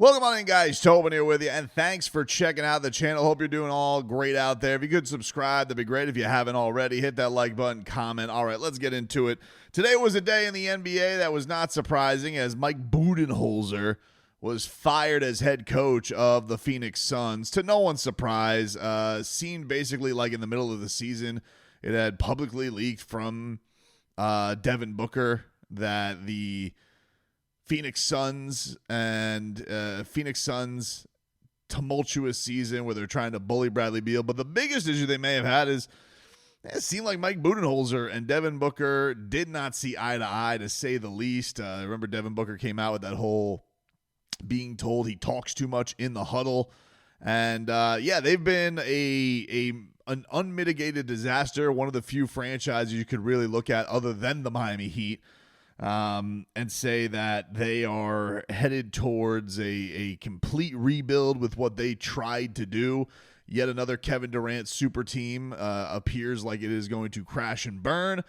Welcome on in, guys. Tobin here with you, and thanks for checking out the channel. Hope you're doing all great out there. If you could subscribe, that'd be great. If you haven't already, hit that like button, comment. All right, let's get into it. Today was a day in the NBA that was not surprising, as Mike Budenholzer was fired as head coach of the Phoenix Suns. To no one's surprise, seemed basically like in the middle of the season, it had publicly leaked from Devin Booker that the Phoenix Suns tumultuous season where they're trying to bully Bradley Beal. But the biggest issue they may have had is it seemed like Mike Budenholzer and Devin Booker did not see eye to eye, to say the least. I remember Devin Booker came out with that whole being told he talks too much in the huddle. And they've been an unmitigated disaster, one of the few franchises you could really look at other than the Miami Heat, and say that they are headed towards a complete rebuild with what they tried to do. Yet another Kevin Durant super team appears like it is going to crash and burn.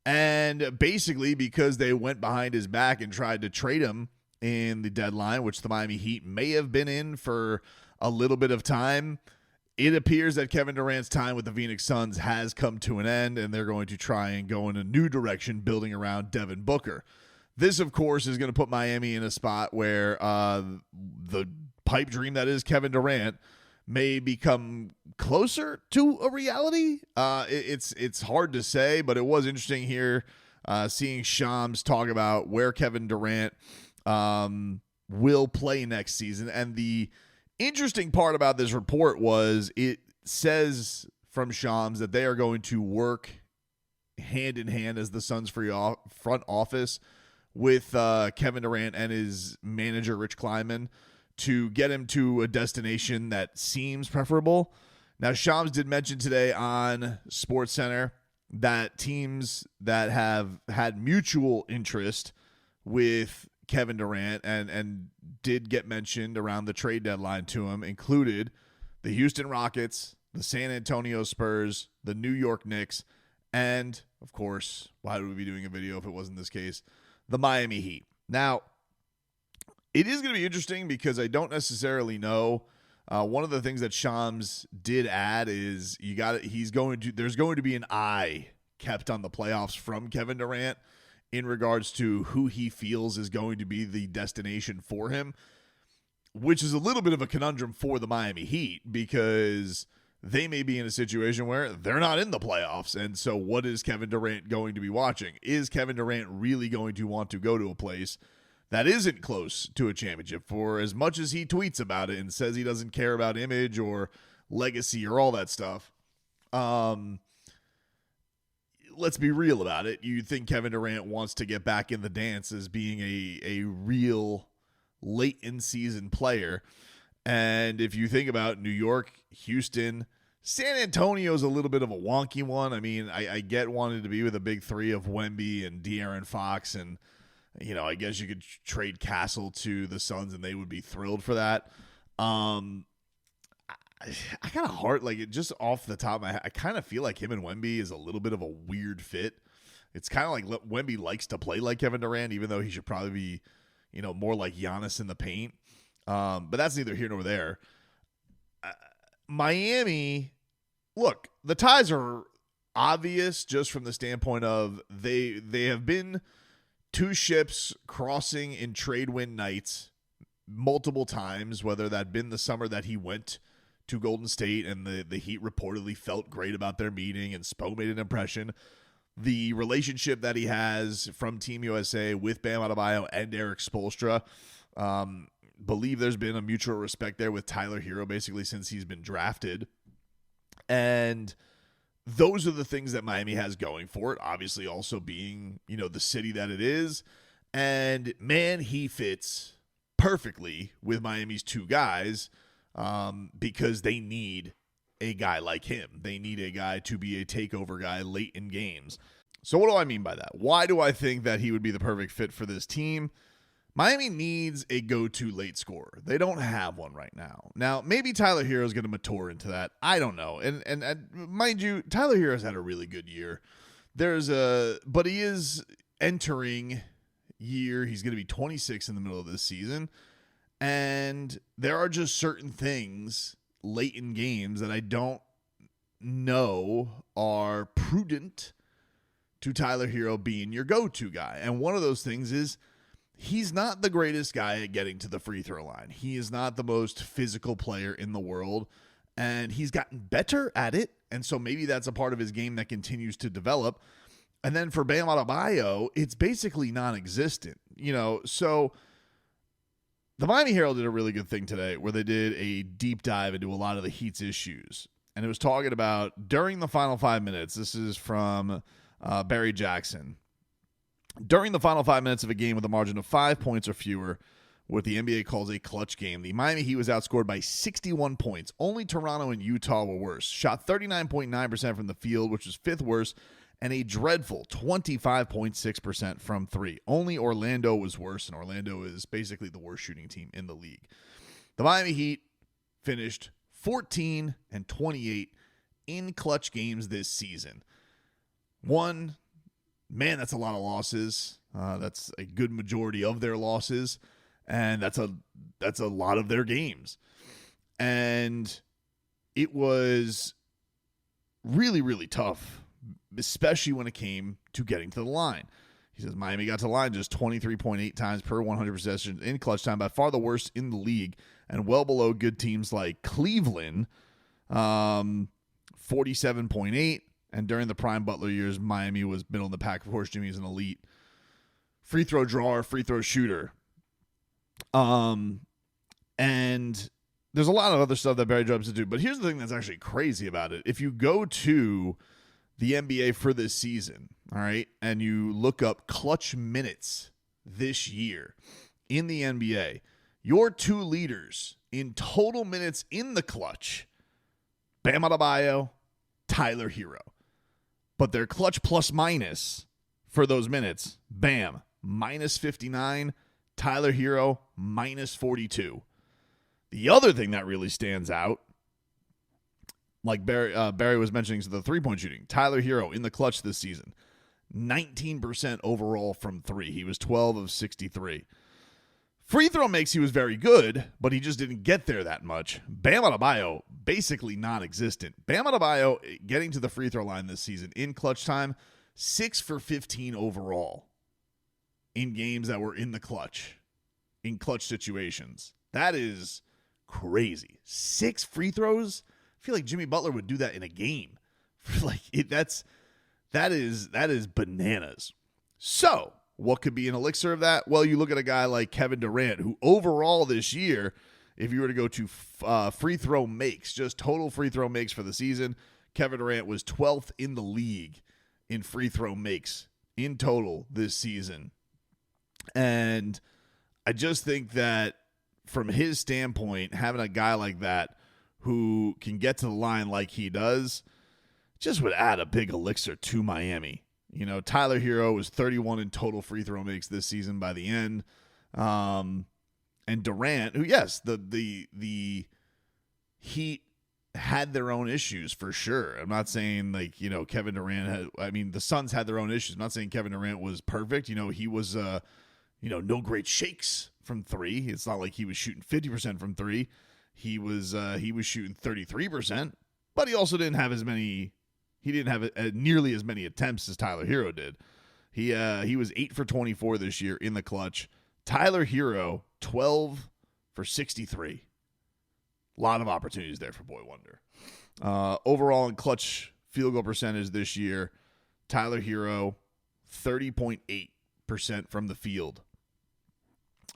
And basically because they went behind his back and tried to trade him in the deadline, which the Miami Heat may have been in for a little bit of time, it appears that Kevin Durant's time with the Phoenix Suns has come to an end, and they're going to try and go in a new direction, building around Devin Booker. This, of course, is going to put Miami in a spot where the pipe dream that is Kevin Durant may become closer to a reality. It's hard to say, but it was interesting here seeing Shams talk about where Kevin Durant will play next season. And the interesting part about this report was it says from Shams that they are going to work hand in hand as the Suns front office with Kevin Durant and his manager, Rich Kleiman, to get him to a destination that seems preferable. Now, Shams did mention today on SportsCenter that teams that have had mutual interest with Kevin Durant and did get mentioned around the trade deadline to him included the Houston Rockets, the San Antonio Spurs, the New York Knicks, and, of course, why would we be doing a video if it wasn't this case, the Miami Heat. Now, it is going to be interesting because I don't necessarily know. One of the things that Shams did add is there's going to be an eye kept on the playoffs from Kevin Durant in regards to who he feels is going to be the destination for him, which is a little bit of a conundrum for the Miami Heat because they may be in a situation where they're not in the playoffs. And so what is Kevin Durant going to be watching? Is Kevin Durant really going to want to go to a place that isn't close to a championship? For as much as he tweets about it and says he doesn't care about image or legacy or all that stuff, let's be real about it. You think Kevin Durant wants to get back in the dance as being a real late in season player. And if you think about New York, Houston, San Antonio is a little bit of a wonky one. I mean, I get wanting to be with a big three of Wemby and De'Aaron Fox, and I guess you could trade Castle to the Suns and they would be thrilled for that. I kind of just off the top of my head, I kind of feel like him and Wemby is a little bit of a weird fit. It's kind of like Wemby likes to play like Kevin Durant, even though he should probably be, more like Giannis in the paint. But that's neither here nor there. Miami, look, the ties are obvious just from the standpoint of they have been two ships crossing in trade win nights multiple times, whether that been the summer that he went to Golden State and the Heat reportedly felt great about their meeting and Spo made an impression. The relationship that he has from Team USA with Bam Adebayo and Eric Spoelstra, believe there's been a mutual respect there with Tyler Hero basically since he's been drafted. And those are the things that Miami has going for it, obviously also being, the city that it is. And, man, he fits perfectly with Miami's two guys, because they need a guy like him. They need a guy to be a takeover guy late in games. So what do I mean by that? Why do I think that he would be the perfect fit for this team? Miami needs a go-to late scorer. They don't have one right now. Now, maybe Tyler Hero is going to mature into that. I don't know. And mind you, Tyler Hero's had a really good year. But he is entering year. He's going to be 26 in the middle of this season. And And there are just certain things late in games that I don't know are prudent to Tyler Hero being your go-to guy. And one of those things is he's not the greatest guy at getting to the free throw line. He is not the most physical player in the world, and he's gotten better at it. And so maybe that's a part of his game that continues to develop. And then for Bam Adebayo, it's basically non-existent. So the Miami Herald did a really good thing today where they did a deep dive into a lot of the Heat's issues. And it was talking about during the final 5 minutes, this is from Barry Jackson. During the final 5 minutes of a game with a margin of 5 points or fewer, what the NBA calls a clutch game, the Miami Heat was outscored by 61 points. Only Toronto and Utah were worse. Shot 39.9% from the field, which was fifth worst, and a dreadful 25.6% from three. Only Orlando was worse, and Orlando is basically the worst shooting team in the league. The Miami Heat finished 14-28 in clutch games this season. That's a lot of losses. That's a good majority of their losses, and that's a lot of their games. And it was really, really tough, especially when it came to getting to the line. He says Miami got to the line just 23.8 times per 100 possessions in clutch time, by far the worst in the league, and well below good teams like Cleveland, 47.8. And during the prime Butler years, Miami was middle in the pack. Of course, Jimmy's an elite free throw drawer, free throw shooter. And there's a lot of other stuff that Barry jumps into. But here's the thing that's actually crazy about it. If you go to the NBA for this season, all right, and you look up clutch minutes this year in the NBA, your two leaders in total minutes in the clutch, Bam Adebayo, Tyler Hero. But their clutch plus minus for those minutes, Bam, minus 59, Tyler Hero, minus 42. The other thing that really stands out, like Barry was mentioning, the three-point shooting. Tyler Hero in the clutch this season, 19% overall from three. He was 12 of 63. Free throw makes, he was very good, but he just didn't get there that much. Bam Adebayo, basically non-existent. Bam Adebayo getting to the free throw line this season in clutch time, 6 for 15 overall in games that were in the clutch, in clutch situations. That is crazy. 6 free throws? I feel like Jimmy Butler would do that in a game. That is bananas. So, what could be an elixir of that? Well, you look at a guy like Kevin Durant, who overall this year, if you were to go to free throw makes, just total free throw makes for the season, Kevin Durant was 12th in the league in free throw makes in total this season. And I just think that from his standpoint, having a guy like that who can get to the line like he does just would add a big elixir to Miami. Tyler Hero was 31 in total free throw makes this season by the end. And Durant, who, yes, the Heat had their own issues for sure. I'm not saying Kevin Durant the Suns had their own issues. I'm not saying Kevin Durant was perfect. He was, no great shakes from three. It's not like he was shooting 50% from three. He was shooting 33%, but he also didn't have nearly as many attempts as Tyler Hero did. He was 8 for 24 this year in the clutch. Tyler Hero, 12 for 63. A lot of opportunities there for Boy Wonder. Overall in clutch field goal percentage this year, Tyler Hero, 30.8% from the field.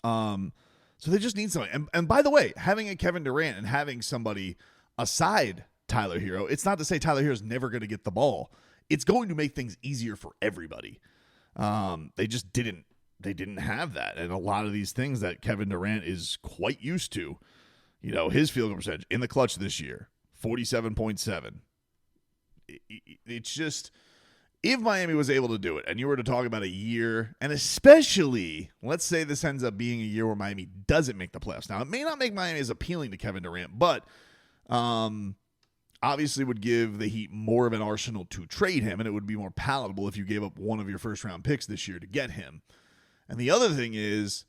So they just need something. And by the way, having a Kevin Durant and having somebody aside Tyler Hero, it's not to say Tyler Hero's never going to get the ball. It's going to make things easier for everybody. They just didn't have that. And a lot of these things that Kevin Durant is quite used to, his field goal percentage in the clutch this year, 47.7. It's just, if Miami was able to do it, and you were to talk about a year, and especially, let's say this ends up being a year where Miami doesn't make the playoffs. Now, it may not make Miami as appealing to Kevin Durant, but obviously would give the Heat more of an arsenal to trade him, and it would be more palatable if you gave up one of your first-round picks this year to get him. And the other thing is,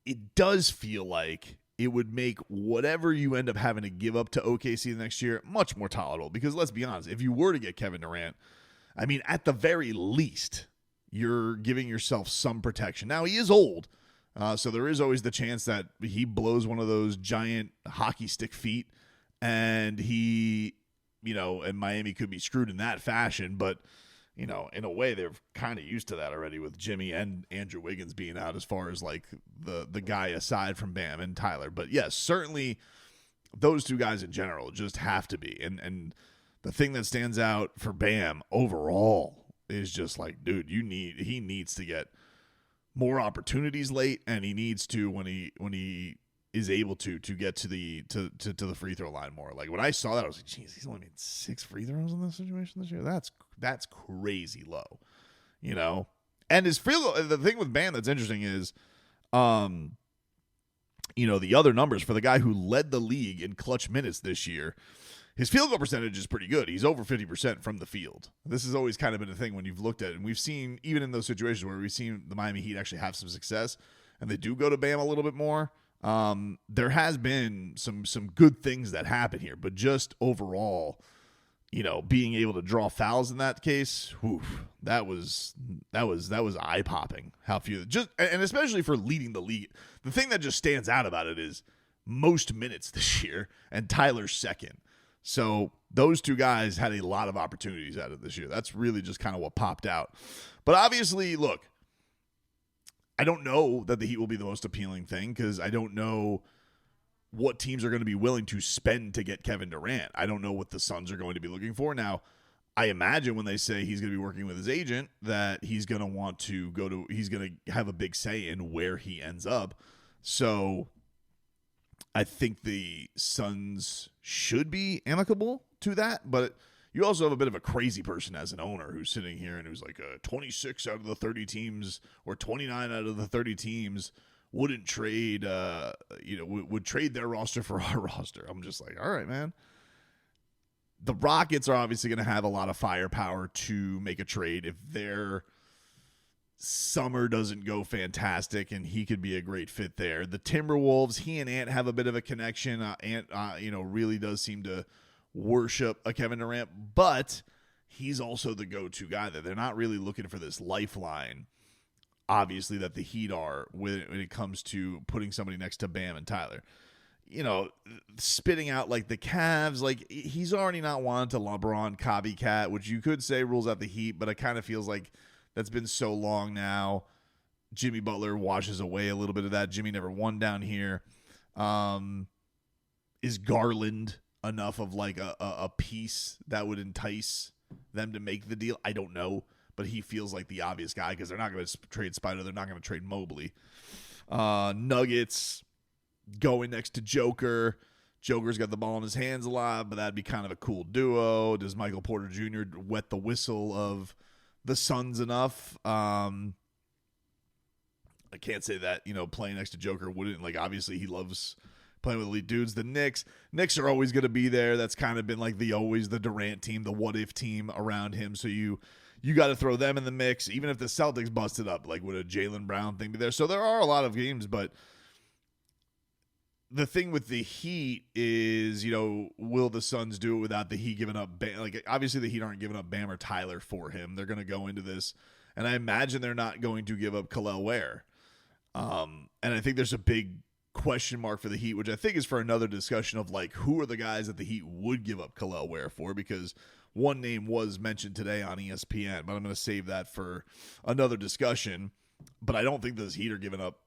it does feel like it would make whatever you end up having to give up to OKC the next year much more tolerable. Because let's be honest, if you were to get Kevin Durant, I mean, at the very least, you're giving yourself some protection. Now, he is old, so there is always the chance that he blows one of those giant hockey stick feet, and and Miami could be screwed in that fashion. But, in a way, they're kind of used to that already with Jimmy and Andrew Wiggins being out as far as like the guy aside from Bam and Tyler. But yes, certainly those two guys in general just have to be. And the thing that stands out for Bam overall is just like, dude, he needs to get more opportunities late, and he needs to when he is able to get to the free throw line more. Like when I saw that, I was like, geez, he's only made 6 free throws in this situation this year. That's crazy low, And his field goal, the thing with Bam that's interesting is, the other numbers for the guy who led the league in clutch minutes this year. His field goal percentage is pretty good. He's over 50% from the field. This has always kind of been a thing when you've looked at it. And we've seen, even in those situations where we've seen the Miami Heat actually have some success, and they do go to Bam a little bit more, there has been some good things that happen here. But just overall, being able to draw fouls in that case, that was eye-popping. How few, and especially for leading the league. The thing that just stands out about it is most minutes this year, and Tyler's second. So those two guys had a lot of opportunities out of this year. That's really just kind of what popped out. But obviously, look, I don't know that the Heat will be the most appealing thing because I don't know what teams are going to be willing to spend to get Kevin Durant. I don't know what the Suns are going to be looking for. Now, I imagine when they say he's going to be working with his agent that he's going to want to he's going to have a big say in where he ends up. So I think the Suns should be amicable to that, but you also have a bit of a crazy person as an owner who's sitting here and who's like 26 out of the 30 teams or 29 out of the 30 teams wouldn't trade, would trade their roster for our roster. I'm just like, all right, man. The Rockets are obviously going to have a lot of firepower to make a trade if their summer doesn't go fantastic, and he could be a great fit there. The Timberwolves, he and Ant have a bit of a connection. Ant, really does seem to worship a Kevin Durant, but he's also the go-to guy there. They're not really looking for this lifeline, obviously, that the Heat are when it comes to putting somebody next to Bam and Tyler. Spitting out like the Cavs, like he's already not wanted to LeBron copycat, which you could say rules out the Heat, but it kind of feels like that's been so long now. Jimmy Butler washes away a little bit of that. Jimmy never won down here. Is Garland enough of like a piece that would entice them to make the deal? I don't know, but he feels like the obvious guy because they're not going to trade Spider. They're not going to trade Mobley. Nuggets going next to Joker. Joker's got the ball in his hands a lot, but that'd be kind of a cool duo. Does Michael Porter Jr. wet the whistle of the Suns enough? I can't say that, playing next to Joker wouldn't. Like, obviously he loves playing with elite dudes. The Knicks are always going to be there. That's kind of been like always the Durant team, the what if team around him. So you got to throw them in the mix. Even if the Celtics busted up, like would a Jaylen Brown thing be there? So there are a lot of games, but the thing with the Heat is, will the Suns do it without the Heat giving up Bam? Like, obviously the Heat aren't giving up Bam or Tyler for him. They're going to go into this, and I imagine they're not going to give up Kel'el Ware. And I think there's a big question mark for the Heat, which I think is for another discussion of like, who are the guys that the Heat would give up Kel'el Ware for? Because one name was mentioned today on ESPN, but I'm going to save that for another discussion. But I don't think the Heat are giving up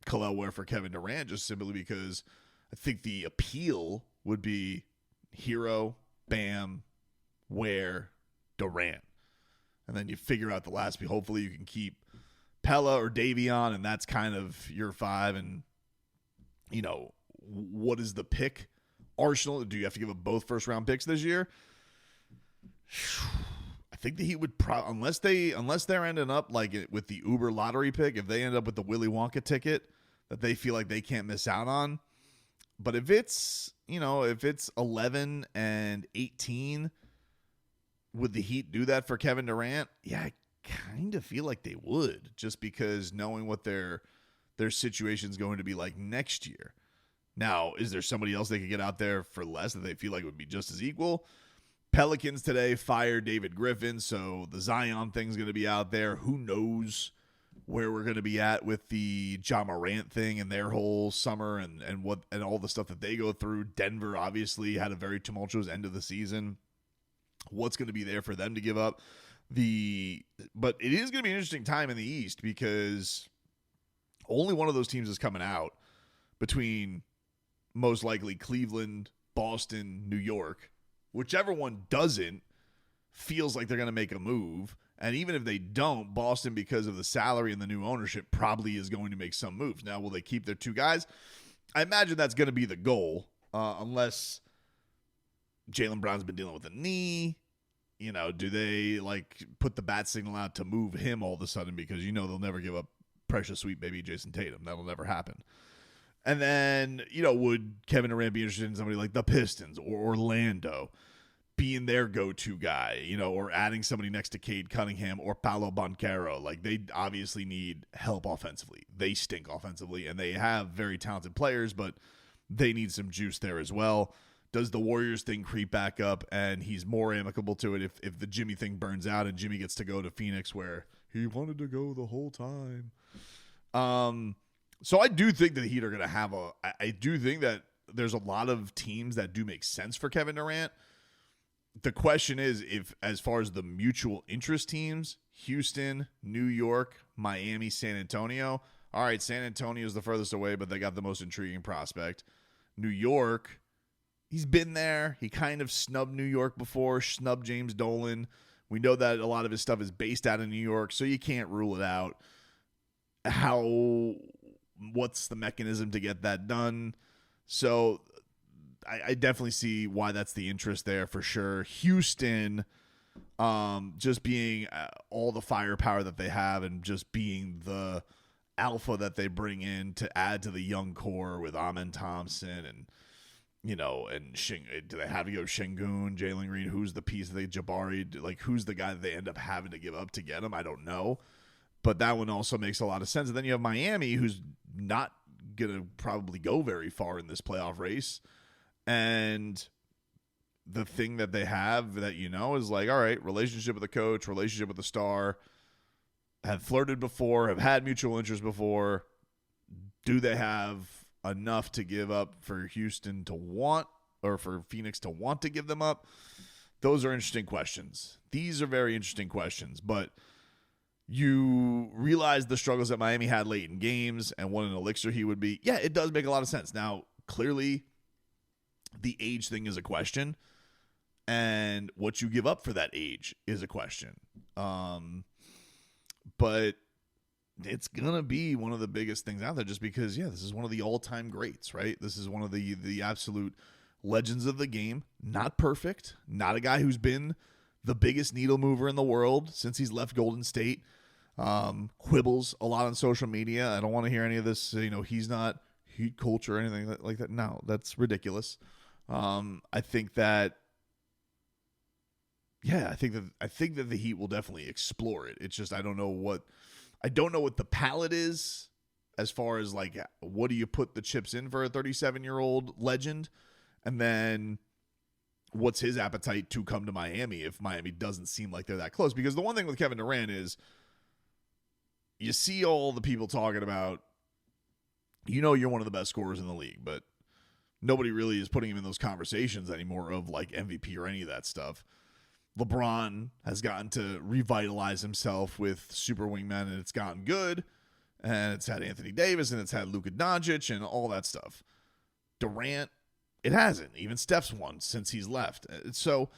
Kel'el Ware for Kevin Durant, just simply because I think the appeal would be Hero, Bam, Ware, Durant. And then you figure out the last few. Hopefully you can keep Pella or Davion, and that's kind of your 5. And, what is the pick arsenal? Do you have to give up both first-round picks this year? I think the Heat would unless they're ending up like with the Uber lottery pick, if they end up with the Willy Wonka ticket that they feel like they can't miss out on. But if it's 11 and 18, would the Heat do that for Kevin Durant? Yeah, I kind of feel like they would, just because knowing what their situation's going to be like next year. Now, is there somebody else they could get out there for less that they feel like would be just as equal? Pelicans today fired David Griffin, so the Zion thing's going to be out there. Who knows where we're going to be at with the Ja Morant thing and their whole summer and all the stuff that they go through. Denver obviously had a very tumultuous end of the season. What's going to be there for them to give up? But it is going to be an interesting time in the East because only one of those teams is coming out between most likely Cleveland, Boston, New York. Whichever one doesn't feels like they're going to make a move. And even if they don't, Boston, because of the salary and the new ownership, probably is going to make some moves. Now, will they keep their two guys? I imagine that's going to be the goal, unless Jaylen Brown's been dealing with a knee. Do they put the bat signal out to move him all of a sudden because they'll never give up precious sweet baby Jason Tatum. That'll never happen. And then, would Kevin Durant be interested in somebody like the Pistons or Orlando being their go-to guy, or adding somebody next to Cade Cunningham or Paolo Banchero? They obviously need help offensively. They stink offensively, and they have very talented players, but they need some juice there as well. Does the Warriors thing creep back up, and he's more amicable to it if the Jimmy thing burns out and Jimmy gets to go to Phoenix where he wanted to go the whole time? So I do think that the Heat are going to have I do think that there's a lot of teams that do make sense for Kevin Durant. The question is if, as far as the mutual interest teams, Houston, New York, Miami, San Antonio. All right, San Antonio is the furthest away, but they got the most intriguing prospect. New York, he's been there. He kind of snubbed New York before, snubbed James Dolan. We know that a lot of his stuff is based out of New York, so you can't rule it out. What's the mechanism to get that done? So I definitely see why that's the interest there for sure. Houston, just being all the firepower that they have and just being the alpha that they bring in to add to the young core with Amen Thompson and do they have to go Şengün, Jalen Green? Who's the piece that they Jabari? Who's the guy that they end up having to give up to get him? I don't know. But that one also makes a lot of sense. And then you have Miami, who's not going to probably go very far in this playoff race. And the thing that they have that is all right, relationship with the coach, relationship with the star, have flirted before, have had mutual interest before. Do they have enough to give up for Houston to want, or for Phoenix to want to give them up? Those are interesting questions. These are very interesting questions, but you realize the struggles that Miami had late in games and what an elixir he would be. Yeah, it does make a lot of sense. Now, clearly, the age thing is a question, and what you give up for that age is a question. But it's going to be one of the biggest things out there just because, this is one of the all-time greats, right? This is one of the absolute legends of the game. Not perfect. Not a guy who's been the biggest needle mover in the world since he's left Golden State. Quibbles a lot on social media. I don't want to hear any of this, he's not Heat culture or anything like that. No, that's ridiculous. I think that the Heat will definitely explore it. It's just I don't know what the palette is as far as what do you put the chips in for a 37-year-old legend, and then what's his appetite to come to Miami if Miami doesn't seem like they're that close? Because the one thing with Kevin Durant is you see all the people talking about, you're one of the best scorers in the league, but nobody really is putting him in those conversations anymore of MVP or any of that stuff. LeBron has gotten to revitalize himself with super wingmen, and it's gotten good. And it's had Anthony Davis, and it's had Luka Doncic, and all that stuff. Durant, it hasn't. Even Steph's won since he's left. So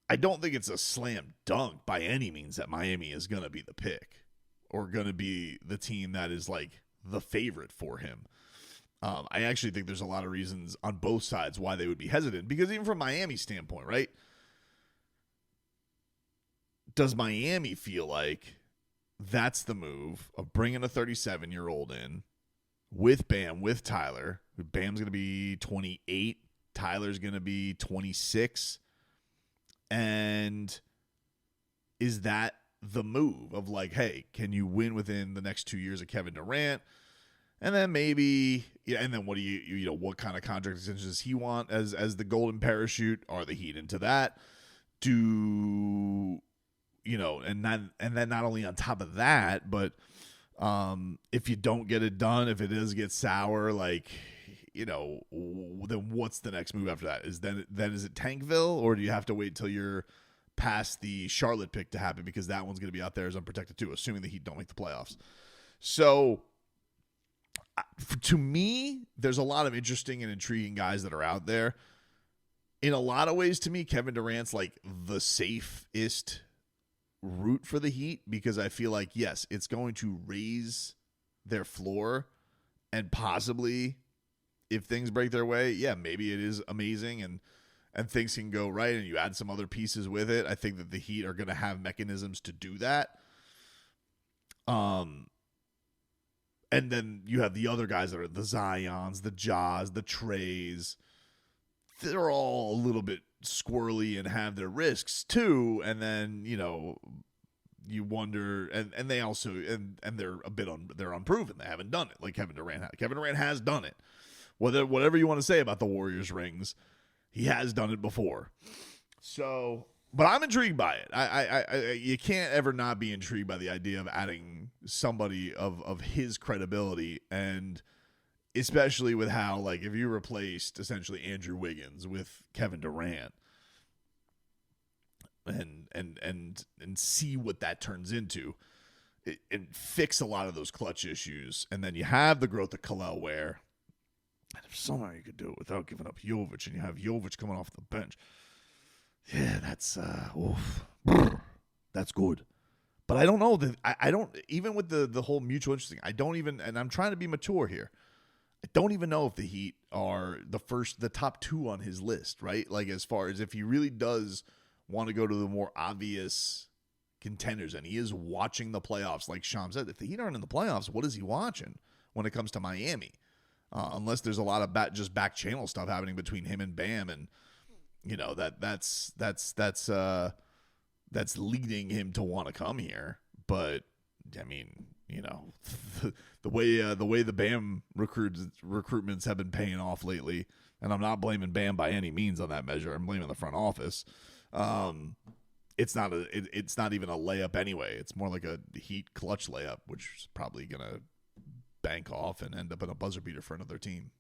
I don't think it's a slam dunk by any means that Miami is going to be the pick or going to be the team that is the favorite for him. I actually think there's a lot of reasons on both sides why they would be hesitant, because even from Miami's standpoint, right? Does Miami feel like that's the move of bringing a 37-year-old in with Bam, with Tyler? Bam's going to be 28. Tyler's going to be 26. And is that the move of hey, can you win within the next 2 years of Kevin Durant? And then maybe, and then what do what kind of contract extension does he want as the golden parachute? Are the Heat into that? And then not only on top of that, but if you don't get it done, if it does get sour, then what's the next move after that? Is it Tankville, or do you have to wait till you're past the Charlotte pick to happen, because that one's going to be out there as unprotected too, assuming the Heat don't make the playoffs. So to me, there's a lot of interesting and intriguing guys that are out there. In a lot of ways, to me, Kevin Durant's like the safest route for the Heat, because I feel like, yes, it's going to raise their floor, and possibly if things break their way, yeah, maybe it is amazing and things can go right and you add some other pieces with it. I think that the Heat are going to have mechanisms to do that. And then you have the other guys that are the Zions, the Jaws, the Trays. They're all a little bit squirrely and have their risks too. And then, you wonder, and they also, and they're they're unproven. They haven't done it like Kevin Durant has. Kevin Durant has done it. Whatever you want to say about the Warriors rings, he has done it before. So, but I'm intrigued by it. I you can't ever not be intrigued by the idea of adding somebody of his credibility, and especially with how, if you replaced essentially Andrew Wiggins with Kevin Durant, and see what that turns into, and fix a lot of those clutch issues, and then you have the growth of Khalil Ware. And if somehow you could do it without giving up Jovic, and you have Jovic coming off the bench, yeah, that's that's good. But I don't know that I don't, even with the whole mutual interest thing, I don't even, and I'm trying to be mature here, I don't even know if the Heat are the top two on his list, right? Like, as far as if he really does want to go to the more obvious contenders, and he is watching the playoffs, like Shams said, if the Heat aren't in the playoffs, what is he watching when it comes to Miami? Unless there's a lot of just back channel stuff happening between him and Bam, and that's leading him to want to come here. But I mean, the way the Bam recruitments have been paying off lately, and I'm not blaming Bam by any means on that measure. I'm blaming the front office. It's not even a layup anyway. It's more like a Heat clutch layup, which is probably gonna bank off and end up in a buzzer beater for another team.